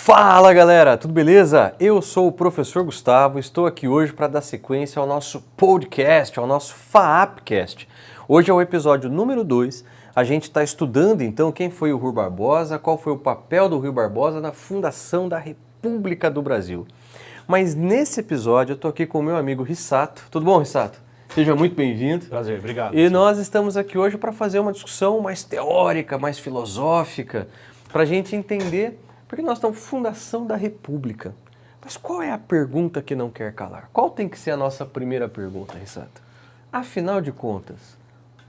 Fala galera, tudo beleza? Eu sou o professor Gustavo, estou aqui hoje para dar sequência ao nosso podcast, ao nosso FAAPcast. Hoje é o episódio número 2, a gente está estudando então quem foi o Rui Barbosa, qual foi o papel do Rui Barbosa na fundação da República do Brasil. Mas nesse episódio eu estou aqui com o meu amigo Rissato. Tudo bom, Rissato? Seja muito bem-vindo. Prazer, obrigado. E nós estamos aqui hoje para fazer uma discussão mais teórica, mais filosófica, para a gente entender porque nós estamos fundação da República. Mas qual é a pergunta que não quer calar? Qual tem que ser a nossa primeira pergunta, Rissato? Afinal de contas,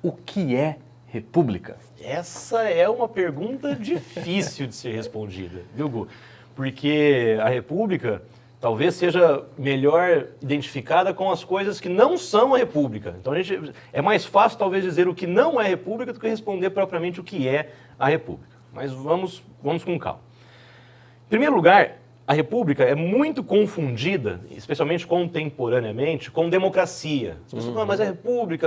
o que é República? Essa é uma pergunta difícil de ser respondida, viu, Gu? Porque a República talvez seja melhor identificada com as coisas que não são a República. Então é mais fácil talvez dizer o que não é República do que responder propriamente o que é a República. Mas vamos com calma. Em primeiro lugar, a República é muito confundida, especialmente contemporaneamente, com democracia. As pessoas falam, mas a República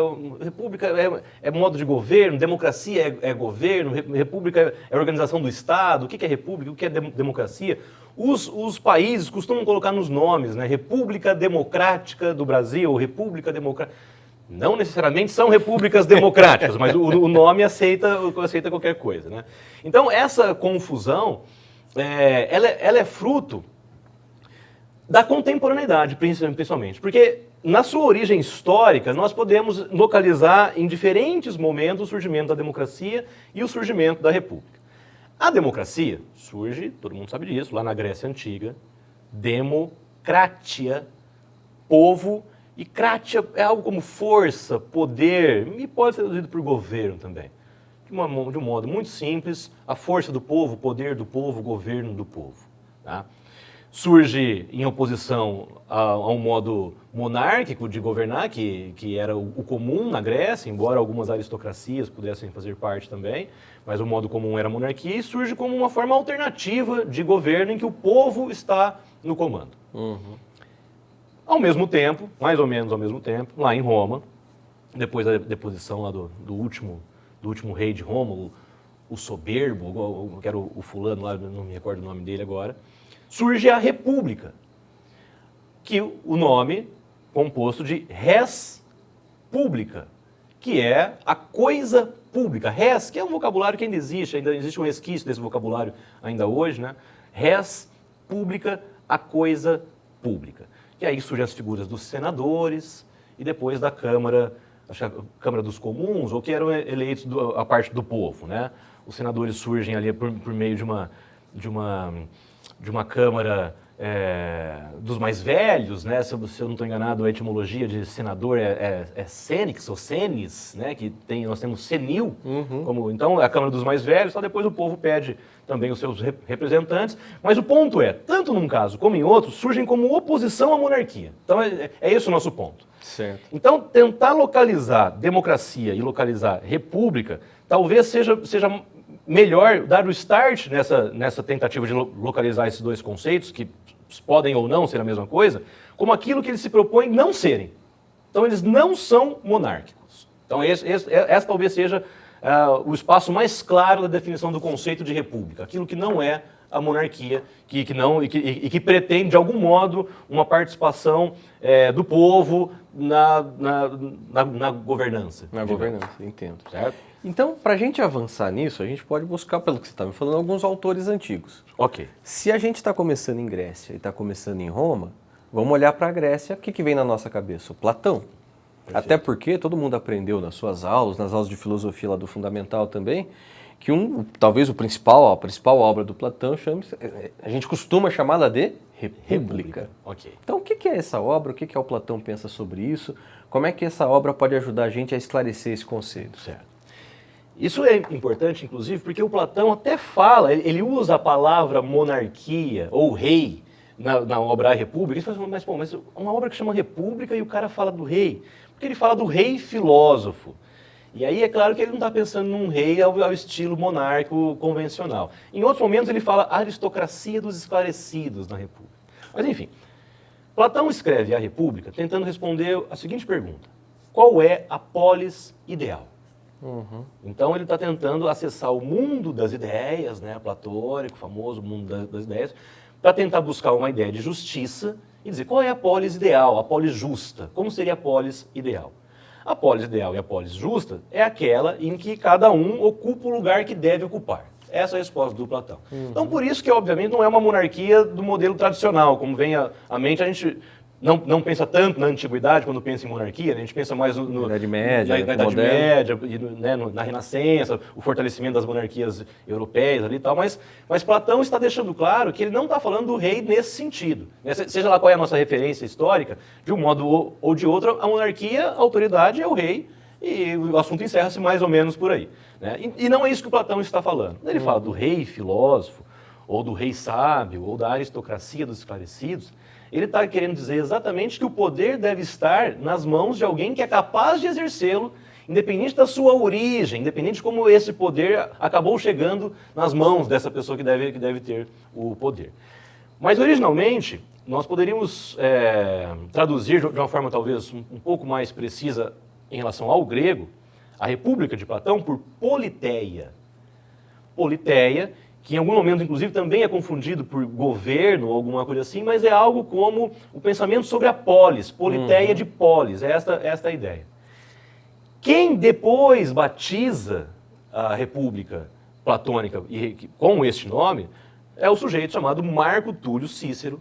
é modo de governo, democracia é governo, República é organização do Estado, o que é República, o que é democracia? Os países costumam colocar nos nomes, né? República Democrática do Brasil, ou República Democrática. Não necessariamente são repúblicas democráticas, mas o nome aceita qualquer coisa, né? Então, essa confusão ela é fruto da contemporaneidade, principalmente, porque na sua origem histórica nós podemos localizar em diferentes momentos o surgimento da democracia e o surgimento da república. A democracia surge, todo mundo sabe disso, lá na Grécia Antiga, democratia, povo, e kratia é algo como força, poder, e pode ser traduzido por governo também. De um modo muito simples, a força do povo, o poder do povo, o governo do povo. Tá? Surge em oposição a um modo monárquico de governar, que era o comum na Grécia, embora algumas aristocracias pudessem fazer parte também, mas o modo comum era a monarquia, e surge como uma forma alternativa de governo em que o povo está no comando. Ao mesmo tempo, mais ou menos ao mesmo tempo, lá em Roma, depois da deposição lá do último rei de Roma, o soberbo, que era o fulano lá, não me recordo o nome dele agora, surge a República, que o nome composto de res publica, que é a coisa pública. Res, que é um vocabulário que ainda existe um resquício desse vocabulário ainda hoje, né? Res publica, a coisa pública. E aí surgem as figuras dos senadores e depois da Câmara, acho que a Câmara dos Comuns, ou que eram eleitos a parte do povo, né? Os senadores surgem ali por meio de uma Câmara dos mais velhos, né? Se eu não estou enganado, a etimologia de senador é sênix ou senis, né? Nós temos senil, então é a Câmara dos mais velhos, só depois o povo pede também os seus representantes. Mas o ponto é, tanto num caso como em outro, surgem como oposição à monarquia. Então é esse o nosso ponto. Certo. Então, tentar localizar democracia e localizar república, talvez seja melhor dar o start nessa tentativa de localizar esses dois conceitos, que podem ou não ser a mesma coisa, como aquilo que eles se propõem não serem. Então, eles não são monárquicos. Então, essa talvez seja o espaço mais claro da definição do conceito de república, aquilo que não é a monarquia, que pretende, de algum modo, uma participação do povo na governança. Na governança, entendo. Certo? Então, para a gente avançar nisso, a gente pode buscar, pelo que você está me falando, alguns autores antigos. Ok. Se a gente está começando em Grécia e está começando em Roma, vamos olhar para a Grécia, o que vem na nossa cabeça? O Platão. Perfeito. Até porque todo mundo aprendeu nas suas aulas, nas aulas de filosofia lá do Fundamental também, que talvez a principal obra do Platão a gente costuma chamá-la de República. Ok. Então, o que é essa obra? O que é o Platão pensa sobre isso? Como é que essa obra pode ajudar a gente a esclarecer esse conceito? Certo. Isso é importante, inclusive, porque o Platão até fala, ele usa a palavra monarquia ou rei na obra A República. Ele fala, mas uma obra que chama República e o cara fala do rei. Porque ele fala do rei filósofo. E aí é claro que ele não está pensando num rei ao estilo monárquico convencional. Em outros momentos ele fala aristocracia dos esclarecidos na República. Mas enfim, Platão escreve A República tentando responder a seguinte pergunta: qual é a polis ideal? Então ele está tentando acessar o mundo das ideias, né, platônico, famoso mundo das ideias, para tentar buscar uma ideia de justiça e dizer qual é a polis ideal, a polis justa. Como seria a polis ideal? A polis ideal e a polis justa é aquela em que cada um ocupa o lugar que deve ocupar. Essa é a resposta do Platão. Então, por isso que, obviamente, não é uma monarquia do modelo tradicional, como vem à mente, a gente não pensa tanto na antiguidade quando pensa em monarquia, né? A gente pensa mais na Idade Média, na Idade Média, né, na Renascença, o fortalecimento das monarquias europeias ali e tal, mas Platão está deixando claro que ele não está falando do rei nesse sentido. Seja lá qual é a nossa referência histórica, de um modo ou de outro, a monarquia, a autoridade é o rei, e o assunto encerra-se mais ou menos por aí. Né? E não é isso que o Platão está falando. Ele fala do rei filósofo, ou do rei sábio, ou da aristocracia dos esclarecidos. Ele está querendo dizer exatamente que o poder deve estar nas mãos de alguém que é capaz de exercê-lo, independente da sua origem, independente de como esse poder acabou chegando nas mãos dessa pessoa que deve ter o poder. Mas, originalmente, nós poderíamos traduzir de uma forma talvez um pouco mais precisa em relação ao grego, a República de Platão por politeia. Politeia, que em algum momento, inclusive, também é confundido por governo ou alguma coisa assim, mas é algo como o pensamento sobre a polis, politeia de polis, é esta a ideia. Quem depois batiza a República Platônica com este nome é o sujeito chamado Marco Túlio Cícero,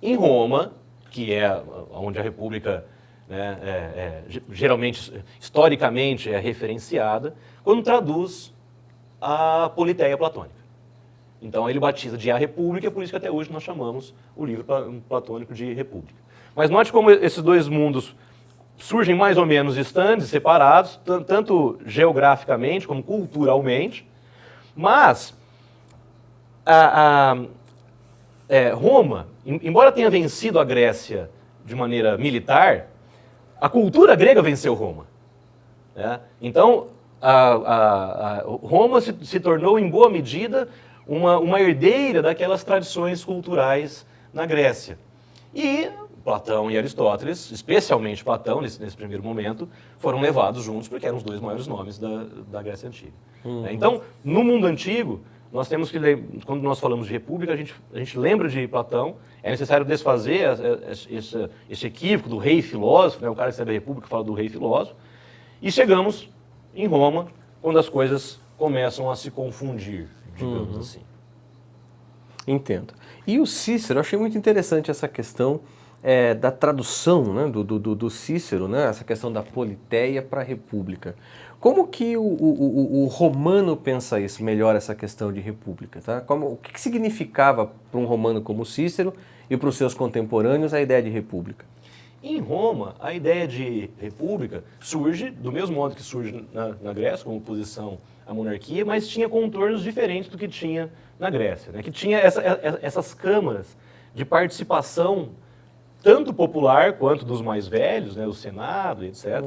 em Roma, que é onde a República, né, geralmente, historicamente, é referenciada, quando traduz a politeia platônica. Então ele batiza de A República, por isso que até hoje nós chamamos o livro platônico de República. Mas note como esses dois mundos surgem mais ou menos distantes, separados, tanto geograficamente como culturalmente, mas Roma, embora tenha vencido a Grécia de maneira militar, a cultura grega venceu Roma. Né? Então, Roma se tornou, em boa medida, uma herdeira daquelas tradições culturais na Grécia. E Platão e Aristóteles, especialmente Platão, nesse primeiro momento, foram levados juntos porque eram os dois maiores nomes da Grécia Antiga. Então, no mundo antigo, nós temos que, quando nós falamos de república, a gente lembra de Platão, é necessário desfazer esse equívoco do rei filósofo, né? O cara que escreve a república fala do rei filósofo, e chegamos em Roma, quando as coisas começam a se confundir, digamos assim. Entendo. E o Cícero, eu achei muito interessante essa questão da tradução, né, do Cícero, né, essa questão da politeia para a república. Como que o romano pensa isso, melhor essa questão de república? Tá? O que significava para um romano como Cícero e para os seus contemporâneos a ideia de república? Em Roma, a ideia de república surge do mesmo modo que surge na Grécia, como oposição à monarquia, mas tinha contornos diferentes do que tinha na Grécia, né? Que tinha essas câmaras de participação, tanto popular quanto dos mais velhos, né? O Senado, etc.,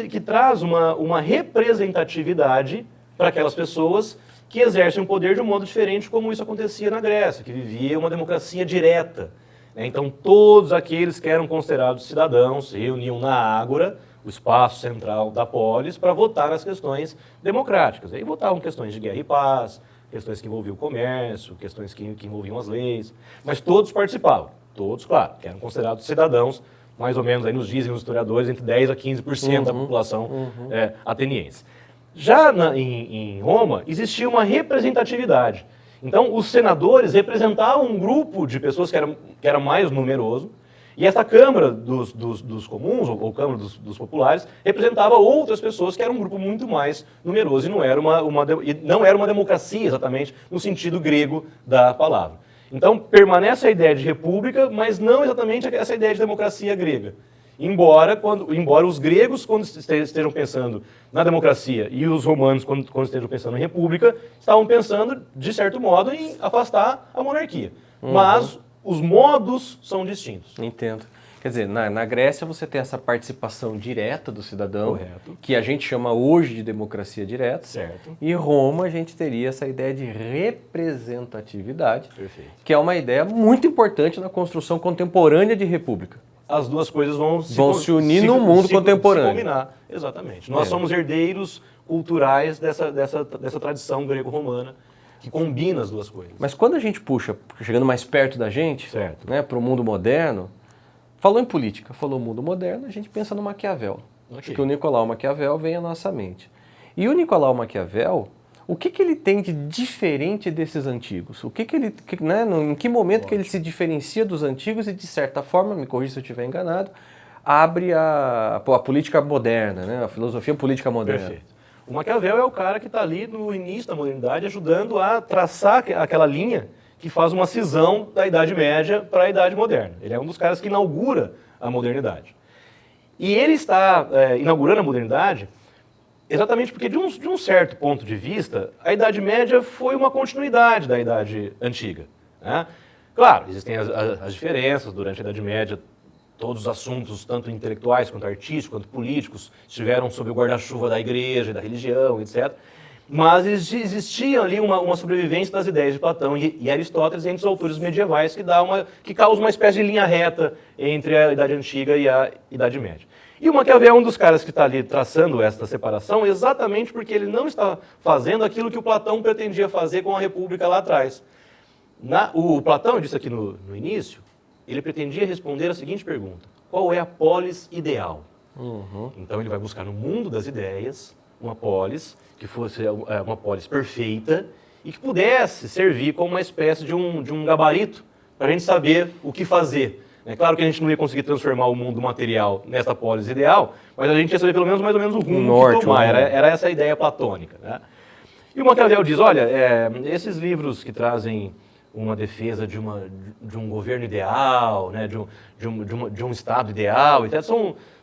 que traz uma representatividade para aquelas pessoas que exercem o poder de um modo diferente, como isso acontecia na Grécia, que vivia uma democracia direta. Então, todos aqueles que eram considerados cidadãos se reuniam na Ágora, o espaço central da polis, para votar nas questões democráticas. Aí votavam questões de guerra e paz, questões que envolviam o comércio, questões que envolviam as leis, mas todos participavam, todos, claro, que eram considerados cidadãos, mais ou menos, aí nos dizem os historiadores, entre 10% a 15% da população ateniense. Já em Roma, existia uma representatividade. Então, os senadores representavam um grupo de pessoas que era mais numeroso, e essa Câmara dos comuns, ou Câmara dos populares, representava outras pessoas que eram um grupo muito mais numeroso, e não era uma democracia exatamente no sentido grego da palavra. Então, permanece a ideia de república, mas não exatamente essa ideia de democracia grega. Embora os gregos, quando estejam pensando na democracia, e os romanos, quando estejam pensando em república, estavam pensando, de certo modo, em afastar a monarquia. Mas os modos são distintos. Entendo. Quer dizer, na Grécia você tem essa participação direta do cidadão, Correto. Que a gente chama hoje de democracia direta. Certo. E em Roma a gente teria essa ideia de representatividade, Perfeito. que é uma ideia muito importante na construção contemporânea de república. as duas coisas vão se unir no mundo contemporâneo. Se combinar. Exatamente. Nós somos herdeiros culturais dessa tradição greco-romana que combina as duas coisas. Mas quando a gente puxa, chegando mais perto da gente, né, para o mundo moderno, falou em política, falou mundo moderno, a gente pensa no Maquiavel. Okay. Acho que o Nicolau Maquiavel vem à nossa mente. E o Nicolau Maquiavel, o que ele tem de diferente desses antigos? Né, em que momento que ele se diferencia dos antigos e, de certa forma, me corrija se eu estiver enganado, abre a política moderna, né, a filosofia política moderna? Perfeito. O Maquiavel é o cara que está ali no início da modernidade ajudando a traçar aquela linha que faz uma cisão da Idade Média para a Idade Moderna. Ele é um dos caras que inaugura a modernidade. E ele está inaugurando a modernidade exatamente porque, de um certo ponto de vista, a Idade Média foi uma continuidade da Idade Antiga, né? Claro, existem as diferenças durante a Idade Média. Todos os assuntos, tanto intelectuais quanto artísticos, quanto políticos, estiveram sob o guarda-chuva da igreja, da religião, etc. Mas existia ali uma sobrevivência das ideias de Platão e Aristóteles entre os autores medievais que causa uma espécie de linha reta entre a Idade Antiga e a Idade Média. E o Maquiavel é um dos caras que está ali traçando esta separação exatamente porque ele não está fazendo aquilo que o Platão pretendia fazer com a República lá atrás. O Platão, eu disse aqui no início, ele pretendia responder a seguinte pergunta: qual é a polis ideal? Então ele vai buscar no mundo das ideias uma polis que fosse uma polis perfeita e que pudesse servir como uma espécie de um gabarito para a gente saber o que fazer. É claro que a gente não ia conseguir transformar o mundo material nessa polis ideal, mas a gente ia saber pelo menos mais ou menos o rumo que tomar. Era essa a ideia platônica, né? E o Maquiavel diz, olha, esses livros que trazem uma defesa de um governo ideal, né, de um Estado ideal, etc.,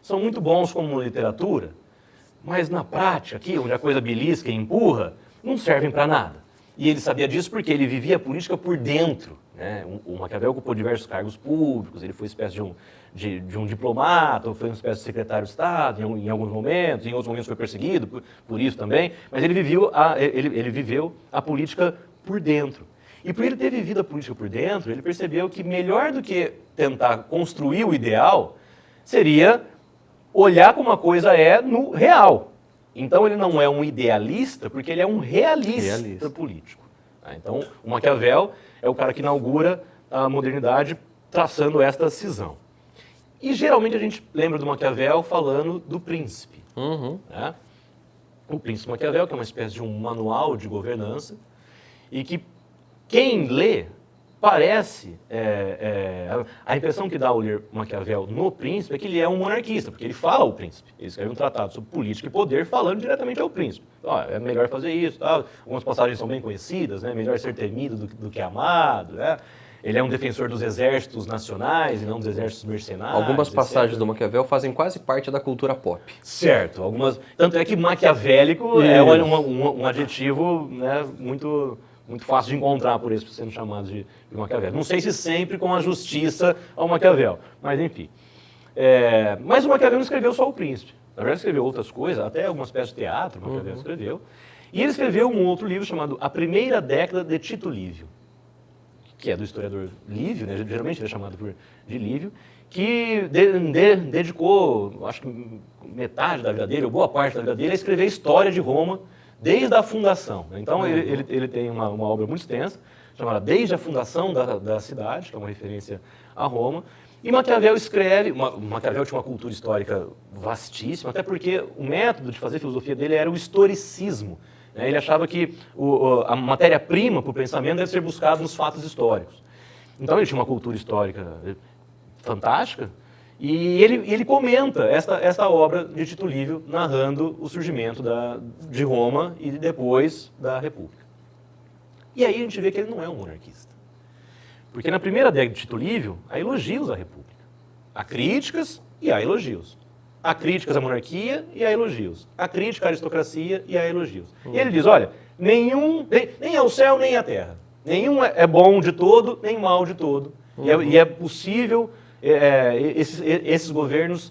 são muito bons como literatura, mas na prática, aqui, onde a coisa belisca e empurra, não servem para nada. E ele sabia disso porque ele vivia a política por dentro, né? O Maquiavel ocupou diversos cargos públicos, ele foi uma espécie de um diplomata, foi uma espécie de secretário de Estado em alguns momentos, em outros momentos foi perseguido por isso também, mas ele viveu a política por dentro. E por ele ter vivido a política por dentro, ele percebeu que melhor do que tentar construir o ideal, seria olhar como a coisa é no real. Então ele não é um idealista, porque ele é um realista político. Então o Maquiavel é o cara que inaugura a modernidade traçando esta cisão. E geralmente a gente lembra do Maquiavel falando do príncipe. Né? O príncipe Maquiavel, que é uma espécie de um manual de governança, e que quem lê parece, a impressão que dá ao ler Maquiavel no Príncipe é que ele é um monarquista, porque ele fala ao príncipe. Ele escreve um tratado sobre política e poder falando diretamente ao príncipe. É melhor fazer isso, tá? Algumas passagens são bem conhecidas, né? Melhor ser temido do que amado, né? Ele é um defensor dos exércitos nacionais e não dos exércitos mercenários. Algumas passagens do Maquiavel fazem quase parte da cultura pop. Certo. Tanto é que maquiavélico é um adjetivo, né, muito fácil de encontrar por isso, sendo chamado de Maquiavel. Não sei se sempre com a justiça ao Maquiavel, mas enfim. Mas o Maquiavel não escreveu só o Príncipe. Na verdade, escreveu outras coisas, até algumas peças de teatro o Maquiavel escreveu. E ele escreveu um outro livro chamado A Primeira Década de Tito Livio, que é do historiador Livio, né? Geralmente ele é chamado de Livio, que dedicou, acho que metade da vida dele, ou boa parte da vida dele, a escrever a história de Roma, desde a fundação. Então ele tem uma obra muito extensa, chamada Desde a Fundação da Cidade, que é uma referência a Roma. E Maquiavel escreve, Maquiavel tinha uma cultura histórica vastíssima, até porque o método de fazer filosofia dele era o historicismo. Ele achava que a matéria-prima para o pensamento deve ser buscada nos fatos históricos. Então ele tinha uma cultura histórica fantástica, e ele comenta esta obra de Tito Livio, narrando o surgimento de Roma e depois da República. E aí a gente vê que ele não é um monarquista. Porque na primeira década de Tito Livio, há elogios à República. Há críticas e há elogios. Há críticas à monarquia e há elogios. Há crítica à aristocracia e há elogios. E ele diz, olha, nem é o céu nem a terra. Nenhum é bom de todo, nem mal de todo. E é possível esses governos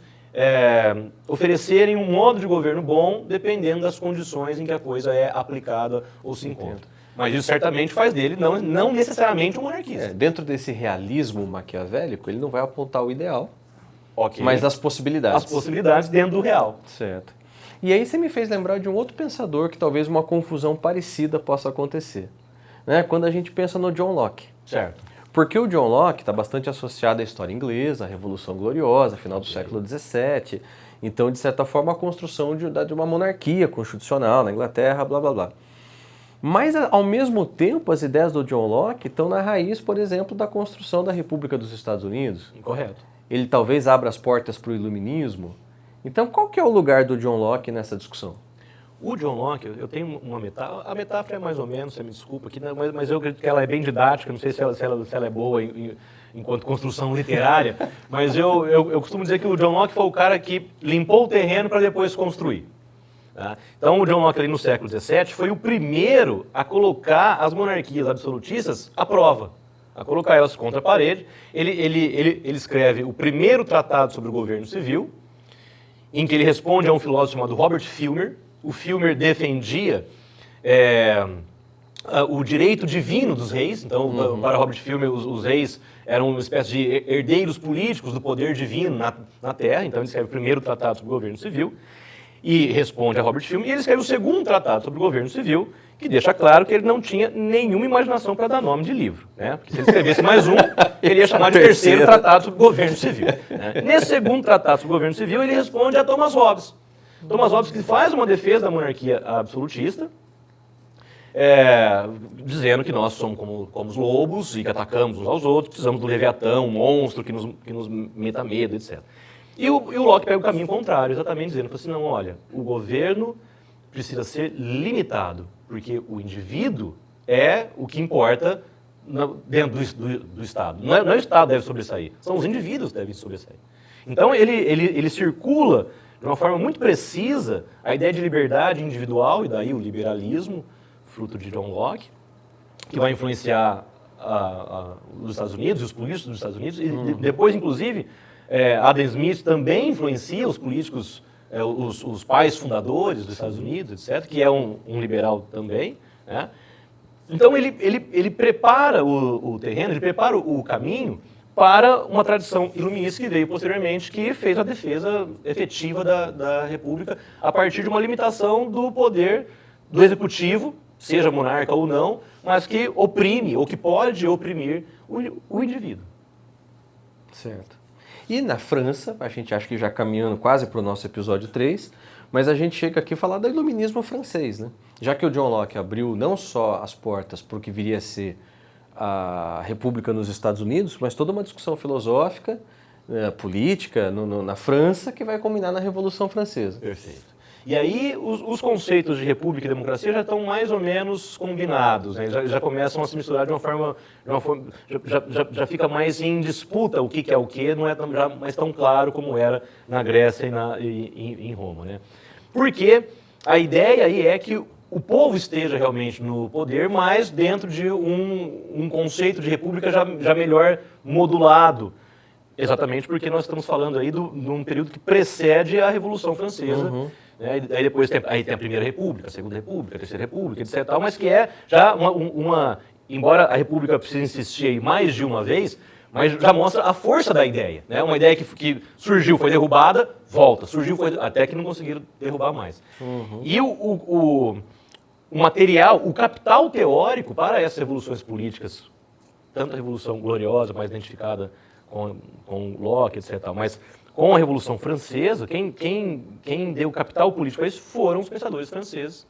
oferecerem um modo de governo bom dependendo das condições em que a coisa é aplicada ou se encontra. Mas isso certamente faz dele não necessariamente um monarquista. Dentro desse realismo maquiavélico, ele não vai apontar o ideal, Ok. Mas as possibilidades. As possibilidades dentro do real. Certo. E aí você me fez lembrar de um outro pensador que talvez uma confusão parecida possa acontecer. Né? Quando a gente pensa no John Locke. Certo. Porque o John Locke está bastante associado à história inglesa, à Revolução Gloriosa, final do século XVII. Então, de certa forma, a construção de uma monarquia constitucional na Inglaterra, blá, blá, blá. Mas, ao mesmo tempo, as ideias do John Locke estão na raiz, por exemplo, da construção da República dos Estados Unidos. Incorreto. Ele talvez abra as portas para o iluminismo. Então, qual que é o lugar do John Locke nessa discussão? O John Locke, eu tenho uma metáfora, a metáfora é mais ou menos, você me desculpa aqui, mas eu acredito que ela é bem didática, não sei se ela é boa enquanto construção literária, mas eu costumo dizer que o John Locke foi o cara que limpou o terreno para depois construir. Tá? Então o John Locke ali no século XVII foi o primeiro a colocar as monarquias absolutistas à prova, a colocar elas contra a parede. Ele escreve o primeiro tratado sobre o governo civil, em que ele responde a um filósofo chamado Robert Filmer. O Filmer defendia o direito divino dos reis. Então, para Robert Filmer, os reis eram uma espécie de herdeiros políticos do poder divino na Terra. Então, ele escreve o primeiro tratado sobre o governo civil e responde a Robert Filmer. E ele escreve o segundo tratado sobre o governo civil, que deixa claro que ele não tinha nenhuma imaginação para dar nome de livro. Né? Porque se ele escrevesse mais um, ele ia chamar de terceiro tratado sobre o governo civil. Né? Nesse segundo tratado sobre o governo civil, ele responde a Thomas Hobbes. Thomas Hobbes que faz uma defesa da monarquia absolutista, dizendo que nós somos como os lobos e que atacamos uns aos outros, precisamos do Leviatã, um monstro que nos meta medo, etc. E o Locke pega o caminho contrário, exatamente dizendo assim, não, olha, o governo precisa ser limitado, porque o indivíduo é o que importa dentro do Estado. Não é o Estado que deve sobressair, são os indivíduos que devem sobressair. Então ele circula de uma forma muito precisa a ideia de liberdade individual, e daí o liberalismo, fruto de John Locke, que vai influenciar os Estados Unidos e os políticos dos Estados Unidos, e depois, inclusive, Adam Smith também influencia os políticos, os pais fundadores dos Estados Unidos, etc., que é um liberal também, né? Então ele prepara o terreno, ele prepara o caminho para uma tradição iluminista que veio posteriormente, que fez a defesa efetiva da República a partir de uma limitação do poder do executivo, seja monarca ou não, mas que oprime, ou que pode oprimir o indivíduo. Certo. E na França, a gente acha que já caminhando quase para o nosso episódio 3, mas a gente chega aqui a falar do iluminismo francês, né? Já que o John Locke abriu não só as portas para o que viria a ser a República nos Estados Unidos, mas toda uma discussão filosófica, política na França, que vai culminar na Revolução Francesa. Perfeito. E aí os conceitos de república e democracia já estão mais ou menos combinados, né? Já começam a se misturar de uma forma já fica mais em disputa o que é o que, não é mais tão claro como era na Grécia e em Roma, né? Porque a ideia aí é que o povo esteja realmente no poder, mas dentro de um conceito de república já melhor modulado. Exatamente porque nós estamos falando aí de um período que precede a Revolução Francesa. Né? Aí depois tem a Primeira República, a Segunda República, a Terceira República, etc. Mas que é já embora a República precise insistir aí mais de uma vez, mas já mostra a força da ideia. Né? Uma ideia que surgiu, foi derrubada, volta. Surgiu, até que não conseguiram derrubar mais. E o material, o capital teórico para essas revoluções políticas, tanto a Revolução Gloriosa, mais identificada com Locke, etc., mas com a Revolução Francesa, quem deu capital político a isso foram os pensadores franceses,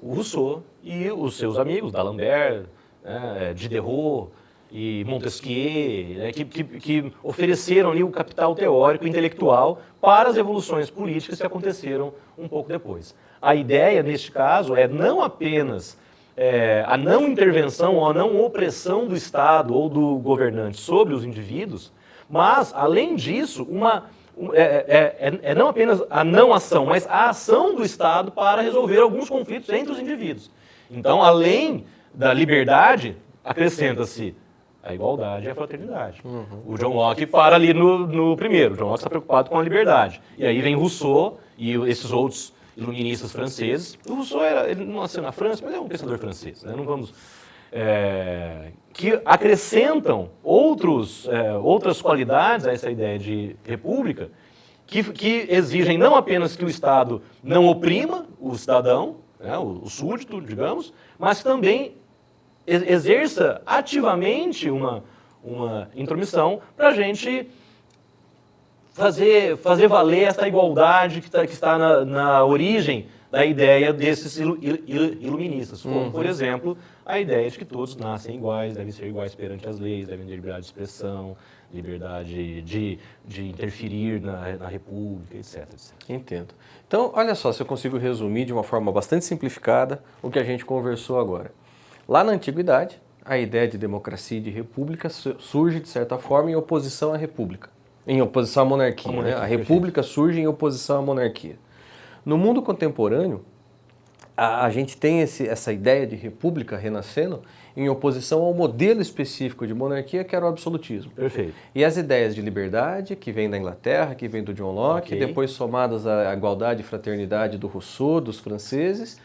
o Rousseau e os seus amigos, D'Alembert, né, Diderot e Montesquieu, né, que ofereceram ali o capital teórico e intelectual para as revoluções políticas que aconteceram um pouco depois. A ideia, neste caso, é não apenas a não intervenção ou a não opressão do Estado ou do governante sobre os indivíduos, mas, além disso, não apenas a não ação, mas a ação do Estado para resolver alguns conflitos entre os indivíduos. Então, além da liberdade, acrescenta-se a igualdade e a fraternidade. O John Locke para ali no primeiro. O John Locke está preocupado com a liberdade. E aí vem Rousseau e esses outros iluministas franceses. O Rousseau ele não nasceu na França, mas é um pensador francês. Né? Não vamos que acrescentam outras qualidades a essa ideia de república, que exigem não apenas que o Estado não oprima o cidadão, né, o súdito, digamos, mas também exerça ativamente uma intromissão para a gente fazer valer essa igualdade que está na origem da ideia desses iluministas, como, por exemplo, a ideia de que todos nascem iguais, devem ser iguais perante as leis, devem ter liberdade de expressão, liberdade de interferir na república, etc. Entendo. Então, olha só se eu consigo resumir de uma forma bastante simplificada o que a gente conversou agora. Lá na Antiguidade, a ideia de democracia e de república surge, de certa forma, em oposição à república, em oposição à monarquia. Né? A república surge em oposição à monarquia. No mundo contemporâneo, a gente tem essa ideia de república renascendo em oposição ao modelo específico de monarquia, que era o absolutismo. Perfeito. E as ideias de liberdade, que vem da Inglaterra, que vem do John Locke, depois somadas à igualdade e fraternidade do Rousseau, dos franceses,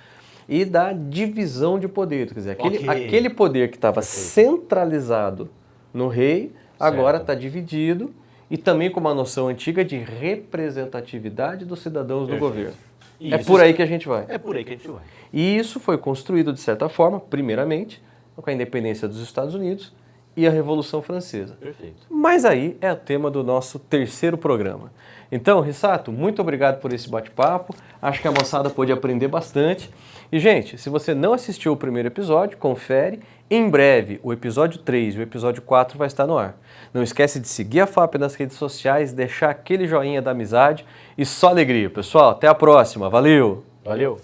e da divisão de poderes. Quer dizer, aquele poder que estava centralizado no rei, agora está dividido, e também com uma noção antiga de representatividade dos cidadãos do governo. É por aí que a gente vai. É por aí que a gente vai. E isso foi construído, de certa forma, primeiramente, com a independência dos Estados Unidos e a Revolução Francesa. Perfeito. Mas aí é o tema do nosso terceiro programa. Então, Rissato, muito obrigado por esse bate-papo. Acho que a moçada pôde aprender bastante. E, gente, se você não assistiu o primeiro episódio, confere. Em breve, o episódio 3 e o episódio 4 vai estar no ar. Não esquece de seguir a FAP nas redes sociais, deixar aquele joinha da amizade e só alegria. Pessoal, até a próxima. Valeu! Valeu!